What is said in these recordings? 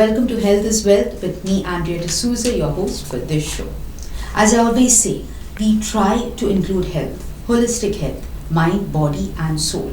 welcome to Health is Wealth with me, Andrea D'Souza, your host for this show. As I always say, we try to include health, holistic health, mind, body, and soul.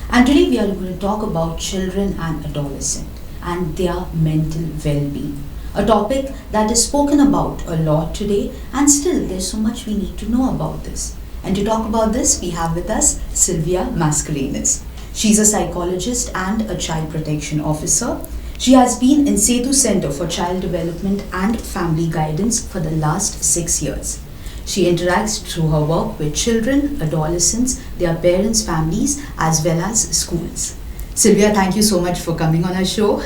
And today we are going to talk about children and adolescents and their mental well-being. A topic that is spoken about a lot today, and still there's so much we need to know about this. And to talk about this, we have with us Sylvia Mascarenhas. She's a psychologist and a child protection officer. She has been in Setu Center for Child Development and Family Guidance for the last 6 years. She interacts through her work with children, adolescents, their parents, families, as well as schools. Sylvia, thank you so much for coming on our show.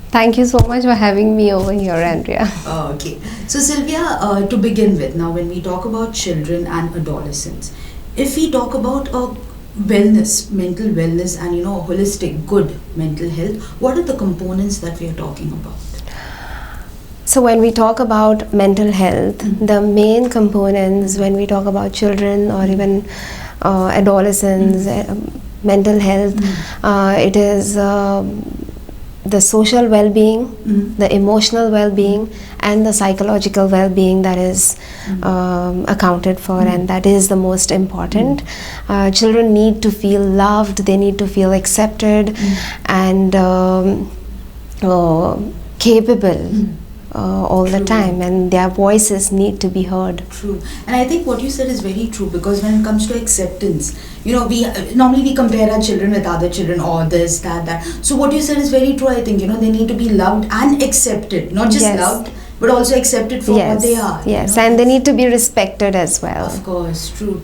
Thank you so much for having me over here, Andrea. Okay. So Sylvia, to begin with, now when we talk about children and adolescents, if we talk about wellness, mental wellness and holistic good mental health, what are the components that we are talking about? So when we talk about mental health, the main components when we talk about children or even adolescents, mental health, it is the social well-being, the emotional well-being, and the psychological well-being that is accounted for, and that is the most important. Children need to feel loved, they need to feel accepted and capable all the time, and their voices need to be heard. True. And I think what you said is very true, because when it comes to acceptance, we normally compare our children with other children, or this, that. So what you said is very true. I think they need to be loved and accepted, not just loved, but also accepted for what they are. Yes, and they need to be respected as well. Of course, true.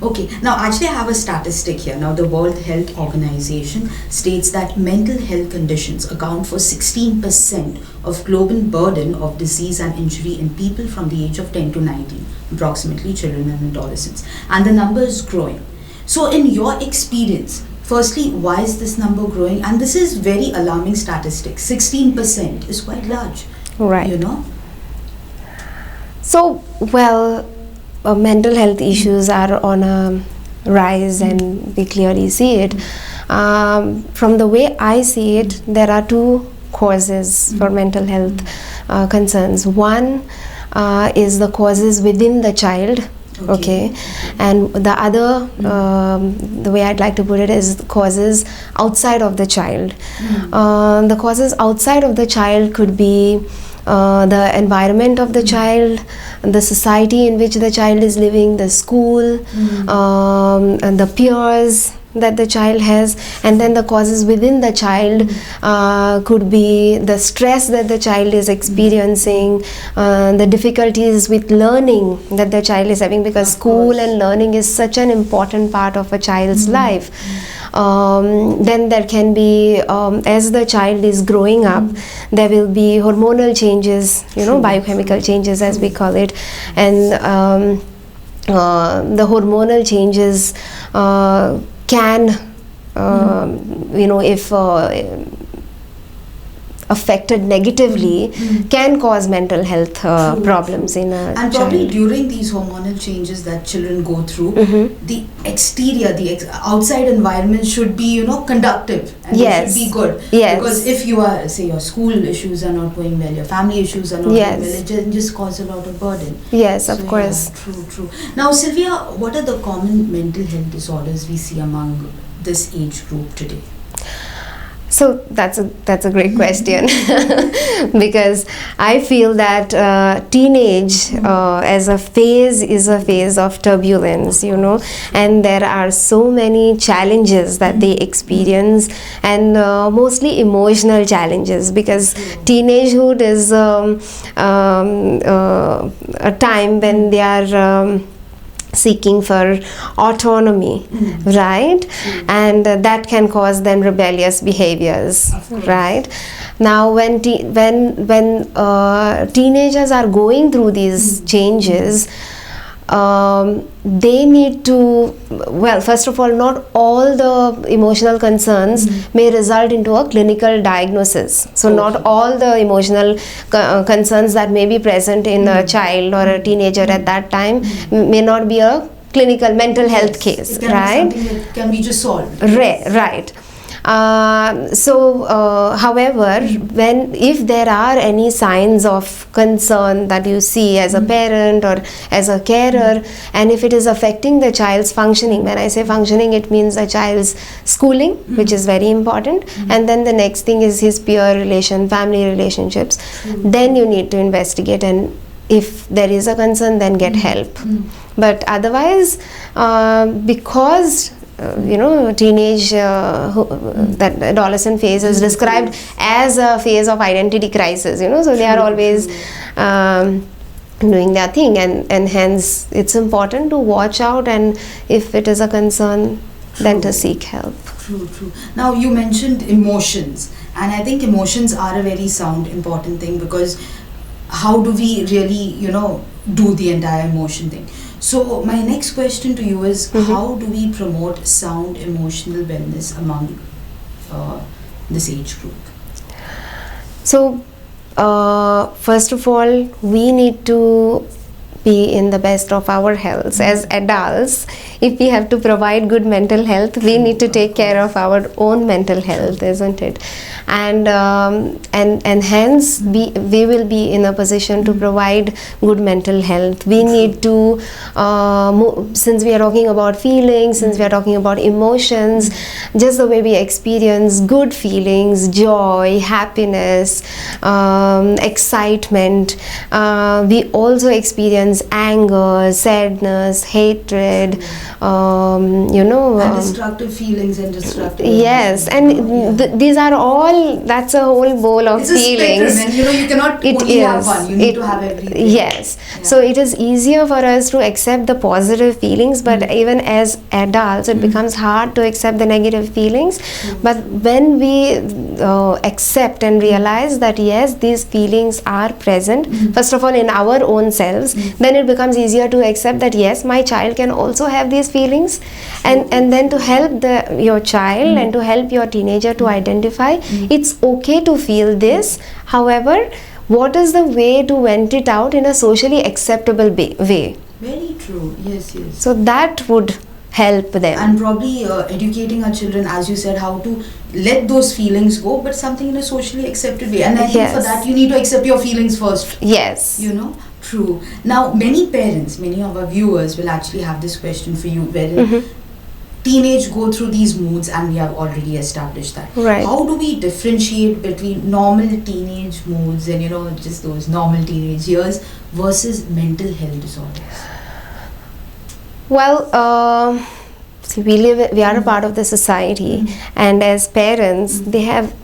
Okay, now actually I have a statistic here. Now the World Health Organization states that mental health conditions account for 16% of global burden of disease and injury in people from the age of 10 to 19, approximately children and adolescents. And the number is growing. So in your experience, firstly, why is this number growing? And this is very alarming statistic. 16% is quite large. Right. So, mental health issues are on a rise, and we clearly see it. From the way I see it, there are two causes for mental health concerns. One is the causes within the child. Okay. And the other, the way I'd like to put it, is causes outside of the child. The causes outside of the child could be the environment of the child, the society in which the child is living, the school, and the peers that the child has, and then the causes within the child could be the stress that the child is experiencing, the difficulties with learning that the child is having, because school and learning is such an important part of a child's life. Then there can be, as the child is growing up, there will be hormonal changes, biochemical changes as we call it, and the hormonal changes can, if affected negatively, can cause mental health problems in a and child. Probably during these hormonal changes that children go through, the exterior, the outside environment should be conductive, and it should be good. Because if you are, say, your school issues are not going well, your family issues are not going well, it just causes a lot of burden. Of course. True. Now Sylvia, what are the common mental health disorders we see among this age group today? So that's a great question because I feel that teenage as a phase is a phase of turbulence, and there are so many challenges that they experience, and mostly emotional challenges, because teenagehood is a time when they are seeking for autonomy, right? And that can cause them rebellious behaviors, right? Now when teenagers are going through these changes, they need to, first of all, not all the emotional concerns may result into a clinical diagnosis. So not all the emotional concerns that may be present in a child or a teenager at that time may not be a clinical mental health case, it can right? be something that can be just solved. Right. However, if there are any signs of concern that you see as a parent or as a carer, and if it is affecting the child's functioning, when I say functioning, it means a child's schooling, which is very important, and then the next thing is his peer relation, family relationships, then you need to investigate, and if there is a concern, then get help. But otherwise, because teenage that adolescent phase is described as a phase of identity crisis, so they are always doing their thing, and hence it's important to watch out, and if it is a concern, then to seek help. True. Now you mentioned emotions, and I think emotions are a very sound, important thing, because how do we really, do the entire emotion thing? So my next question to you is, how do we promote sound emotional wellness among this age group? So first of all, we need to be in the best of our health. As adults, if we have to provide good mental health, we need to take care of our own mental health, isn't it? And hence we will be in a position to provide good mental health. We need to, since we are talking about feelings, since we are talking about emotions, just the way we experience good feelings, joy, happiness, excitement, we also experience anger, sadness, hatred, and destructive feelings and destructive yes, and these are all, that's a whole bowl of feelings. And you cannot only have one, you need to have everything. Yes, so it is easier for us to accept the positive feelings, but even as adults it becomes hard to accept the negative feelings. But when we accept and realize that yes, these feelings are present, first of all in our own selves, then it becomes easier to accept that yes, my child can also have these feelings, and then to help your child and to help your teenager to identify it's okay to feel this. However, what is the way to vent it out in a socially acceptable way? Very true. Yes. So that would help them. And probably educating our children, as you said, how to let those feelings go, but something in a socially accepted way. And I think for that you need to accept your feelings first. Yes. True. Now, many parents, many of our viewers will actually have this question for you, where teenage go through these moods, and we have already established that. Right. How do we differentiate between normal teenage moods and just those normal teenage years versus mental health disorders? Well, see, we are a part of the society, and as parents,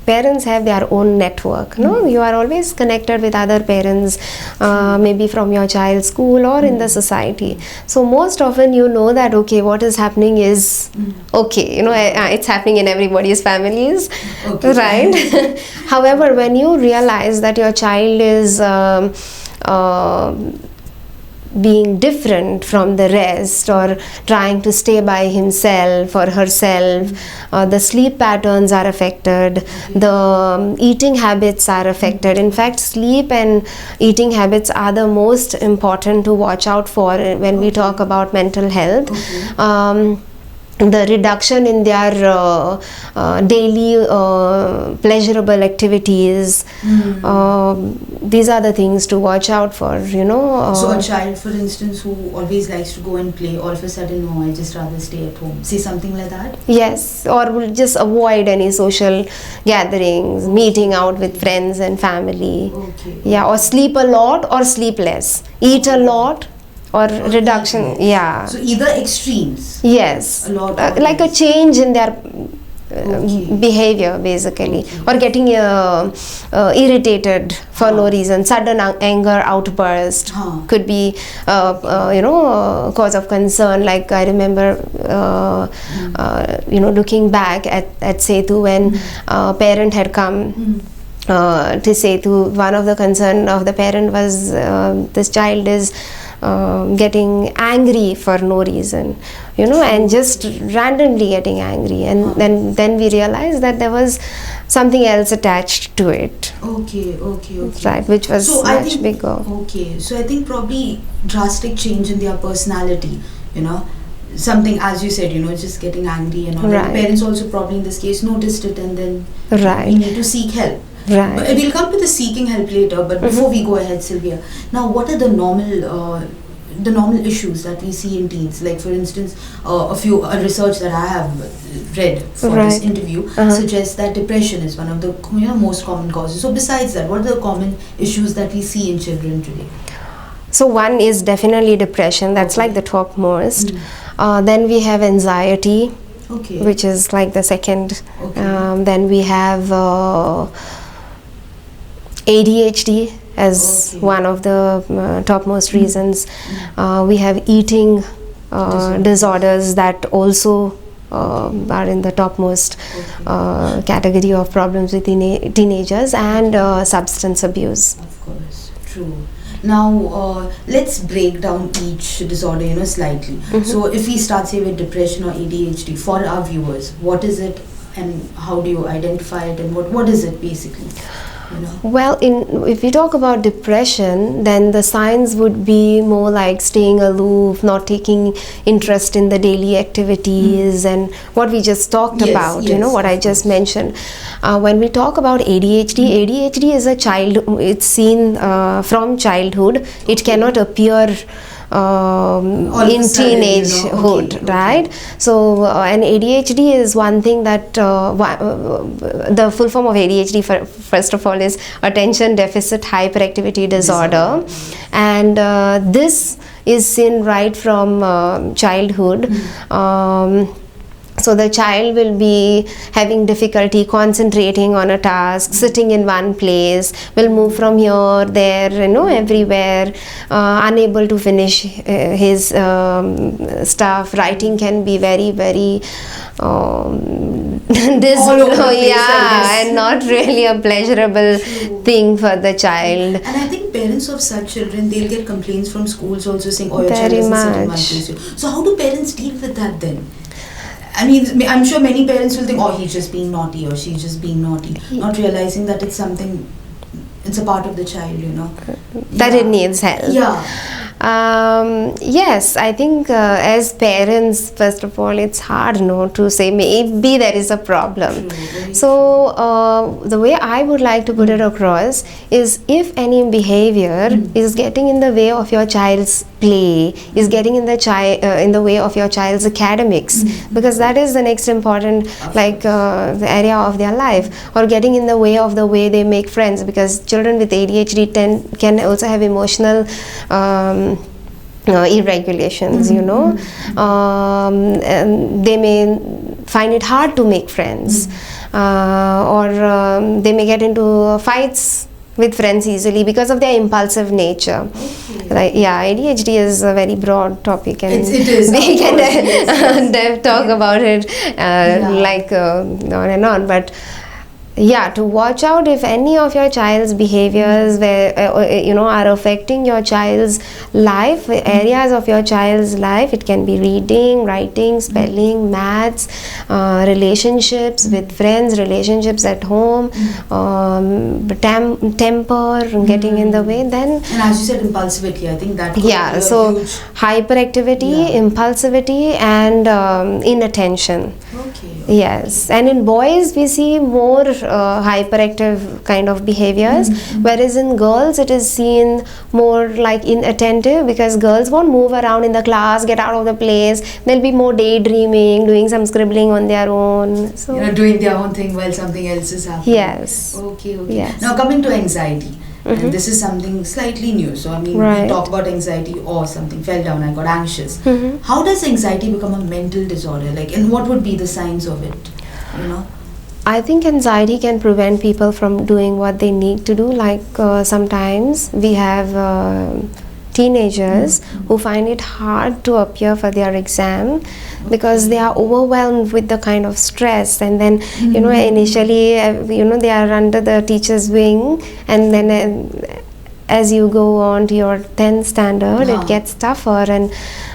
parents have their own network. No, you are always connected with other parents, maybe from your child's school or in the society. So most often that okay, what is happening is okay. It's happening in everybody's families, right? However, when you realize that your child is being different from the rest, or trying to stay by himself or herself, the sleep patterns are affected, the eating habits are affected. In fact, sleep and eating habits are the most important to watch out for when we talk about mental health. The reduction in their daily pleasurable activities, these are the things to watch out for, So a child, for instance, who always likes to go and play, all of a sudden, no, I just rather stay at home. Say something like that? Yes, or will just avoid any social gatherings, meeting out with friends and family. Okay. Yeah, or sleep a lot or sleep less. Eat a lot or reduction. Yeah. So either extremes. Yes. A lot like a change in their behavior, basically, or getting irritated for no reason. Sudden anger outburst could be cause of concern. Like I remember looking back at Setu, when a parent had come to Setu, one of the concern of the parent was this child is getting angry for no reason, and just randomly getting angry, and then we realized that there was something else attached to it. Okay. Right, which was much bigger. Okay, so I think probably drastic change in their personality, something, as you said, just getting angry and all. Right. And parents also probably in this case noticed it, and then Right. we need to seek help. Right. But we'll come to the seeking help later, but before we go ahead, Sylvia, now what are the normal issues that we see in teens? Like, for instance, a research that I have read for this Right. interview suggests that depression is one of the most common causes. So besides that, what are the common issues that we see in children today? So one is definitely depression. That's like the topmost. Then we have anxiety, Okay. which is like the second. Okay. Then we have ADHD as Okay. one of the topmost reasons. We have eating disorders that also are in the topmost category of problems with teenagers, and substance abuse. Of course, true. Now, let's break down each disorder, slightly. So, if we start, say, with depression or ADHD, for our viewers, what is it, and how do you identify it, and what is it basically? Well, if we talk about depression, then the signs would be more like staying aloof, not taking interest in the daily activities, and what we just talked about, what I just mentioned. When we talk about ADHD, ADHD is a child, it's seen from childhood. It cannot appear in teenagehood, right? So an ADHD is one thing that the full form of ADHD first of all is attention deficit hyperactivity disorder, and this is seen right from childhood. So the child will be having difficulty concentrating on a task, sitting in one place, will move from here, there, everywhere, unable to finish his stuff. Writing can be very, very and not really a pleasurable thing for the child. And I think parents of such children, they'll get complaints from schools also saying, oh, your child doesn't sit in one place. So how do parents deal with that then? I mean, I'm sure many parents will think, oh, he's just being naughty or she's just being naughty, not realizing that it's something, it's a part of the child, That it needs help. Yeah. Yes, I think as parents, first of all, it's hard to say maybe there is a problem. True, so the way I would like to put it across is, if any behavior is getting in the way of your child's play, is getting in the way of your child's academics, because that is the next important the area of their life, or getting in the way they make friends, because children with ADHD can also have emotional irregulations, and they may find it hard to make friends, or they may get into fights with friends easily because of their impulsive nature. Okay. ADHD is a very broad topic, and it is. We can talk about it on and on, but to watch out if any of your child's behaviors are affecting your child's life, areas of your child's life. It can be reading, writing, spelling, maths, relationships with friends, relationships at home, temper getting in the way, then. And as you said, impulsivity, I think that could be a so huge... hyperactivity, impulsivity, and inattention. Okay. Yes, and in boys we see more hyperactive kind of behaviors, whereas in girls it is seen more like inattentive, because girls won't move around in the class, get out of the place. They'll be more daydreaming, doing some scribbling on their own. So doing their own thing while something else is happening. Yes. Okay. Yes. Now coming to anxiety. And this is something slightly new. So, I mean, we talk about anxiety, or something fell down, I got anxious. How does anxiety become a mental disorder? And what would be the signs of it? I think anxiety can prevent people from doing what they need to do. Sometimes we have teenagers who find it hard to appear for their exam because they are overwhelmed with the kind of stress, and then initially they are under the teacher's wing, and then as you go on to your 10th standard it gets tougher, and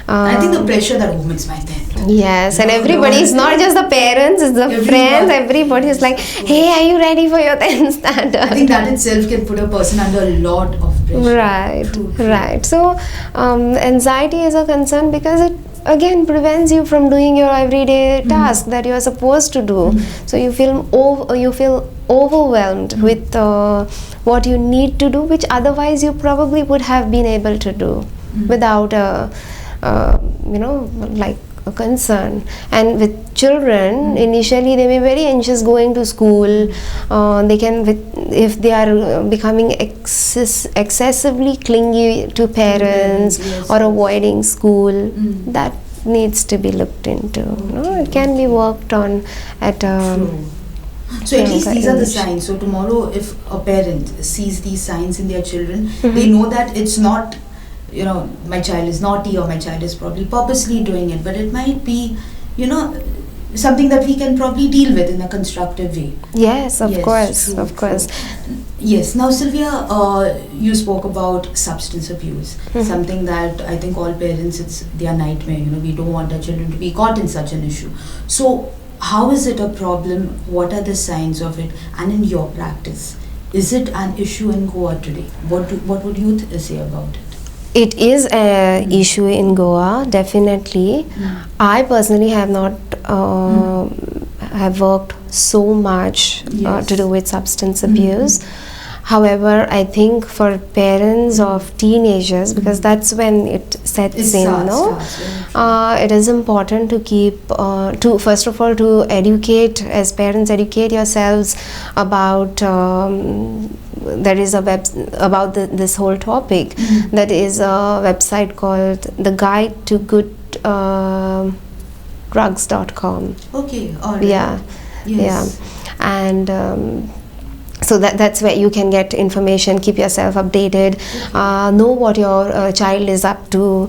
I think the pressure that makes my 10th. Yes, and everybody, it's not just the parents, it's the friends, everybody is like, hey, are you ready for your 10th standard? I think that itself can put a person under a lot of pressure. Right. So anxiety is a concern because again prevents you from doing your everyday task that you are supposed to do. So you feel overwhelmed with what you need to do, which otherwise you probably would have been able to do without like a concern. And with children, initially they may be very anxious going to school. They can, if they are becoming excessively clingy to parents, Yes, or avoiding school, that needs to be looked into. It can be worked on at True. So at least these are the age. signs. So tomorrow, if a parent sees these signs in their children, they know that it's not, my child is naughty or my child is probably purposely doing it, but it might be, something that we can probably deal with in a constructive way. Yes, of Yes, course, true, of course. Yes. Now, Sylvia, you spoke about substance abuse, something that I think all parents, it's their nightmare. We don't want our children to be caught in such an issue. So, how is it a problem? What are the signs of it? And in your practice, is it an issue in Goa today? What would you say about it? It is an issue in Goa, definitely. I personally have not have worked so much Yes. to do with substance abuse. However, I think for parents of teenagers, because that's when it sets It in, starts, it is important to keep, to first of all, to educate, as parents, educate yourselves about. There is a about this whole topic. That is a website called The Guide to Good Drugs.com. Okay, all right. Yeah, Yes. and so that's where you can get information, keep yourself updated, know what your child is up to,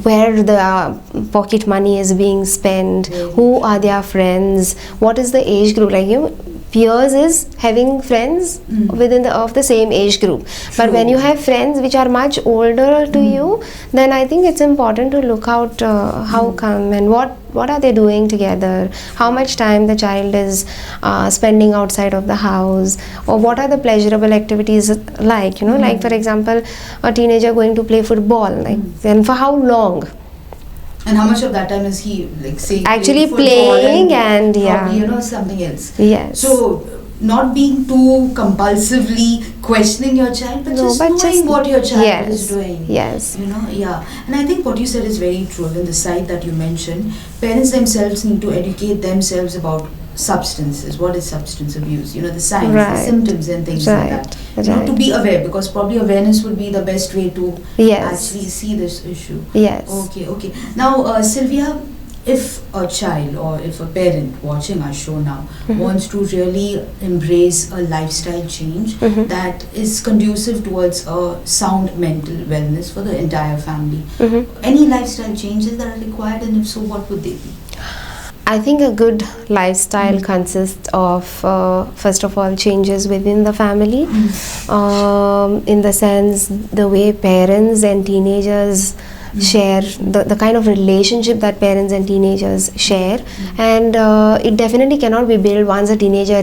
where the pocket money is being spent, who are their friends, what is the age group, like peers is having friends within of the same age group. But when you have friends which are much older to you, then I think it's important to look out how come and what are they doing together, how much time the child is spending outside of the house, or what are the pleasurable activities like, like for example, a teenager going to play football, like, and for how long. And how much of that time is he, like, say, Actually football playing and probably, something else? Yes. So, not being too compulsively questioning your child, but just knowing what your child is doing. Yes. Yeah. And I think what you said is very true. In the site that you mentioned, parents themselves need to educate themselves about substances. What is substance abuse? The signs, the symptoms, and things like that. To be aware, because probably awareness would be the best way to actually see this issue. Yes. Okay. Now, Sylvia, if a child or if a parent watching our show now wants to really embrace a lifestyle change that is conducive towards a sound mental wellness for the entire family, any lifestyle changes that are required, and if so, what would they be? I think a good lifestyle consists of, first of all, changes within the family, in the sense the way parents and teenagers share, the kind of relationship that parents and teenagers share, and it definitely cannot be built once a teenager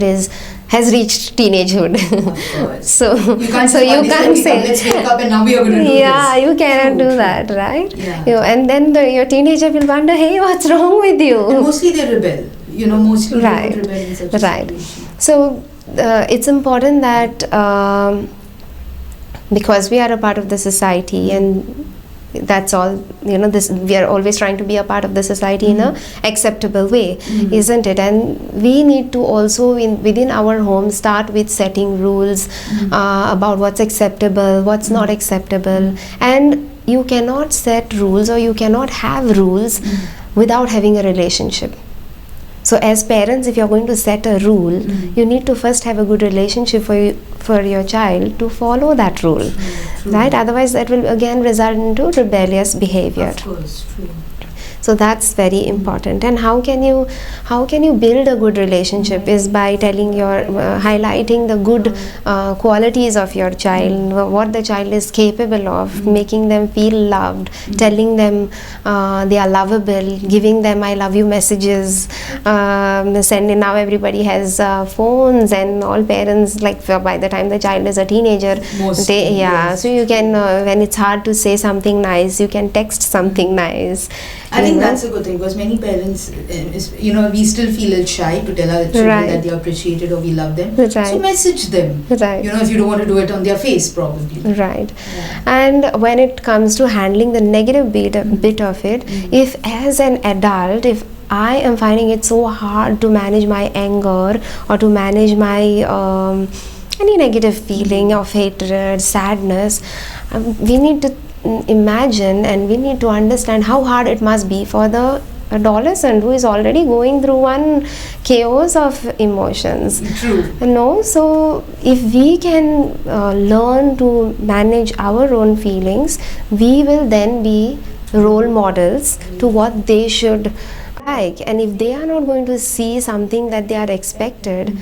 has reached teenagehood. so you can't say let's wake up and now we are going to do this. You cannot do that, right? Yeah. And then your teenager will wonder, hey, what's wrong with you? And mostly they rebel. Mostly Right. they would rebel in such a situation. So it's important that because we are a part of the society, and that's all, this, we are always trying to be a part of the society in a acceptable way, isn't it? And we need to also within our home start with setting rules about what's acceptable, what's not acceptable. And you cannot set rules, or you cannot have rules without having a relationship. So as parents, if you're going to set a rule, you need to first have a good relationship for your child to follow that rule. Right? Otherwise that will again result into rebellious behavior. Of course, true. So that's very important. And how can you build a good relationship is by telling your highlighting the good qualities of your child, what the child is capable of, making them feel loved, telling them they are lovable, giving them I love you messages, sending. Now everybody has phones, and all parents, like by the time the child is a teenager, Yes. so you can when it's hard to say something nice, you can text something nice. I think that's a good thing, because many parents, we still feel shy to tell our children Right. that they are appreciated or we love them. Right. So message them. Right. If you don't want to do it on their face, probably. Right. Yeah. And when it comes to handling the negative bit of it, if as an adult, if I am finding it so hard to manage my anger or to manage my any negative feeling of hatred, sadness, we need to imagine and we need to understand how hard it must be for the adolescent who is already going through one chaos of emotions. True. No, so if we can learn to manage our own feelings, we will then be role models to what they should like. And if they are not going to see something that they are expected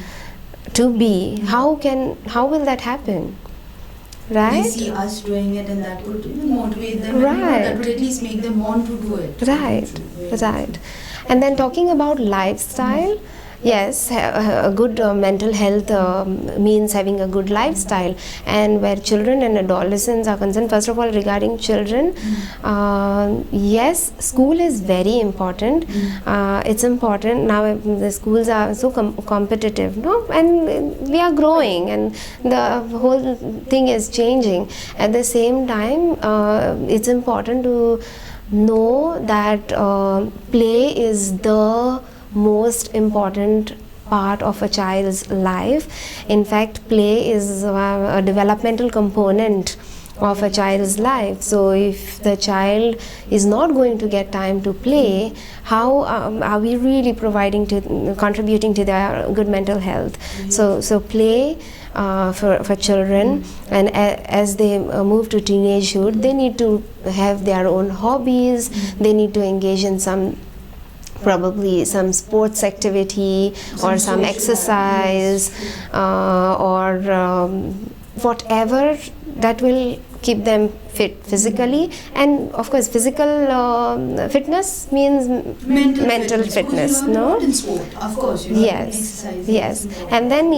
to be, how will that happen? Right? They see us doing it, and that would motivate them. Right. And, that would at least make them want to do it. Right, right. And then talking about lifestyle, yes, a good mental health means having a good lifestyle. And where children and adolescents are concerned, first of all, regarding children, yes, school is very important. It's important now. The schools are so competitive, no, and we are growing, and the whole thing is changing. At the same time, it's important to know that play is the most important part of a child's life. In fact, play is a developmental component of a child's life. So if the child is not going to get time to play, how are we really contributing to their good mental health? So play for children, and as they move to teenagehood, they need to have their own hobbies. They need to engage in probably some sports activity or some exercise or whatever that will keep them fit physically. And of course, physical fitness means mental fitness, no? In sport, of course. Yes, exercise. yes. And then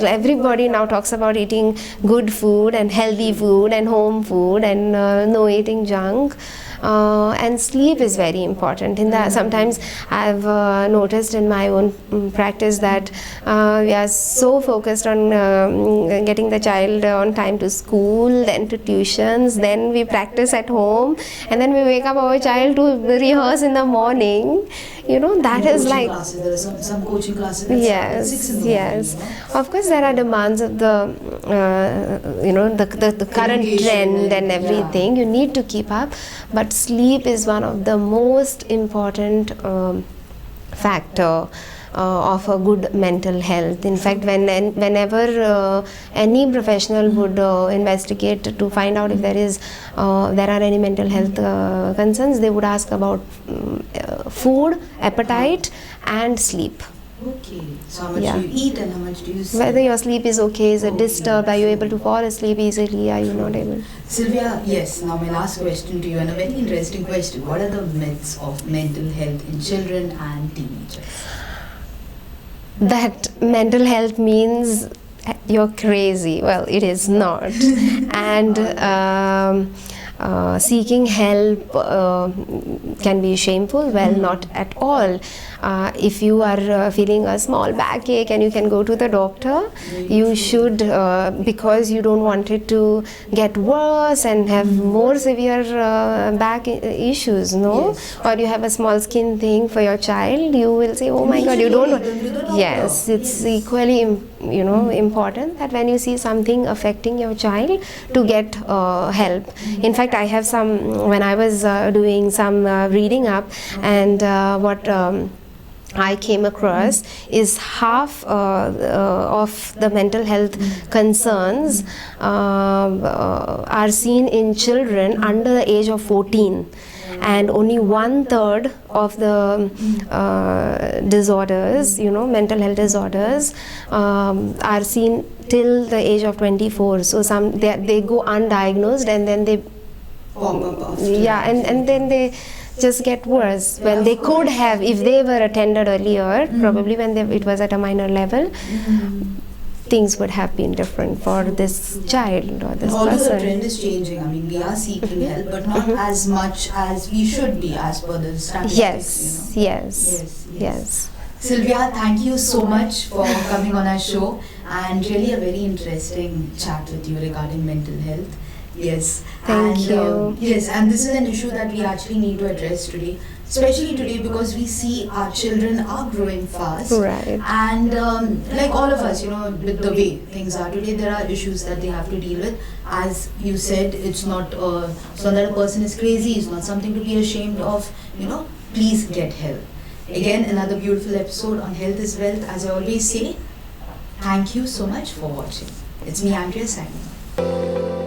everybody now talks about eating good food and healthy food and home food and no eating junk. And sleep is very important. Sometimes I've noticed in my own practice that we are so focused on getting the child on time to school, then to tuitions, then we practice at home, and then we wake up our child to rehearse in the morning. That is like classes. There are some coaching classes that start at 6 in the yes. morning. Of course, there are demands of the the current trend and everything. You need to keep up, but sleep is one of the most important factor of a good mental health. In fact, whenever any professional would investigate to find out if there are any mental health concerns, they would ask about food, appetite, and sleep. Okay. So how much do you eat and how much do you sleep? Whether your sleep is okay, is it disturbed, are you able to fall asleep easily, are you not able? Sylvia, yes, now my last question to you, and a very interesting question. What are the myths of mental health in children and teenagers? That mental health means you're crazy. Well, it is not. And seeking help can be shameful. Well, not at all. If you are feeling a small backache and you can go to the doctor, you should, because you don't want it to get worse and have more severe back issues, no? Yes. Or you have a small skin thing for your child, you will say, oh my God, you don't. Yes, it's equally important that when you see something affecting your child, to get help. In fact, I have when I was doing some reading up, and what I came across is half of the mental health concerns are seen in children under the age of 14. and only 1/3 of the disorders, mental health disorders, are seen till the age of 24. So they go undiagnosed, and then they Pop up after. yeah, and then they just get worse when they could have, if they were attended earlier, probably when it was at a minor level, things would have been different for this child or this Although the person. trend is changing, I mean, we are seeking help, but not as much as we should be as per the statistics. Yes, yes, yes. Sylvia, thank you so much for coming on our show, and really a very interesting chat with you regarding mental health. Yes. Thank and, you. Yes, and this is an issue that we actually need to address today, especially today because we see our children are growing fast. Right. And like all of us, with the way things are today, there are issues that they have to deal with. As you said, it's not so that a person is crazy, it's not something to be ashamed of. Please get help. Again, another beautiful episode on Health is Wealth. As I always say, thank you so much for watching. It's me, Andrea, signing off.